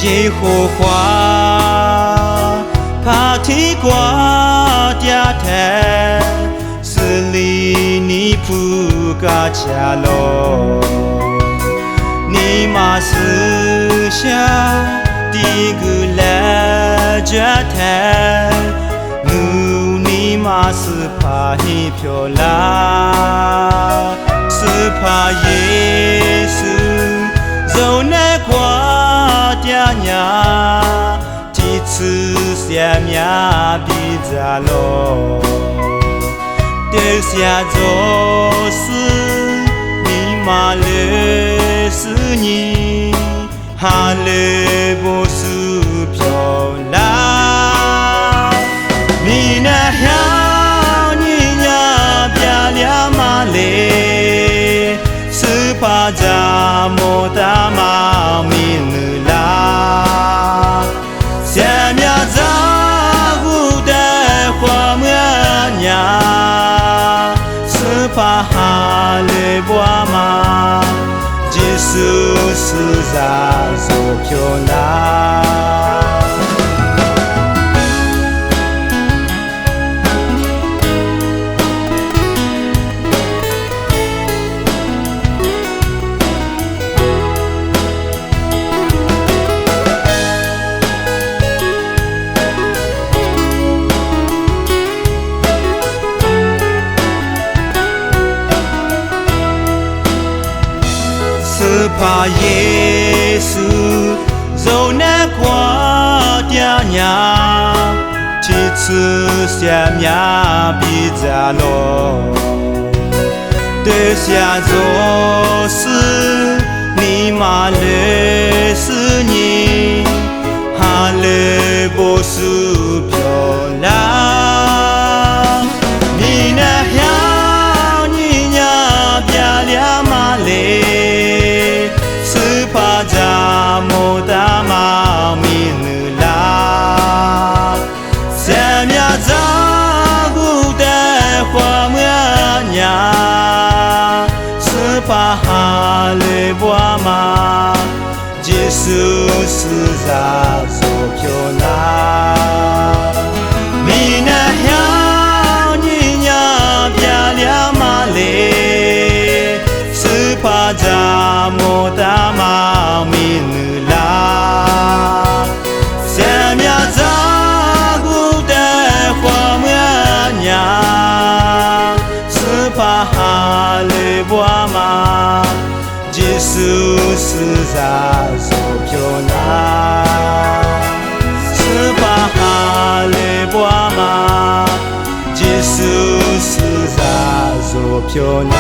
耶和华，怕提瓜嗲台，是里你不嘎家咯，你马是下的个来着台，你马是怕一漂亮，是怕耶稣走那瓜嗲呀，几次下面比咋咯？得下做事，你妈勒是你，哈勒不是漂亮。你那样你呀别了嘛嘞，是怕咱莫打嘛米呢啦，下面咱不得花么呀。怕哈勒波嘛，耶稣是咱所漂亮。是怕耶稣走那瓜嗲呀，几次下面比咋咯？对下做事你妈勒是你，哈勒不是漂亮。你那样你呀别了嘛嘞，怕咱莫打嘛米呢啦，下面咱不得花么呀，是怕哈勒波嘛，耶稣是咱所漂亮。你那样你呀别了嘛嘞，是怕咱莫打嘛米呢啦，下面咱不得花么呀，是怕哈勒波嘛，耶稣是咱所漂亮，是怕哈勒波嘛，耶稣是咱所漂亮。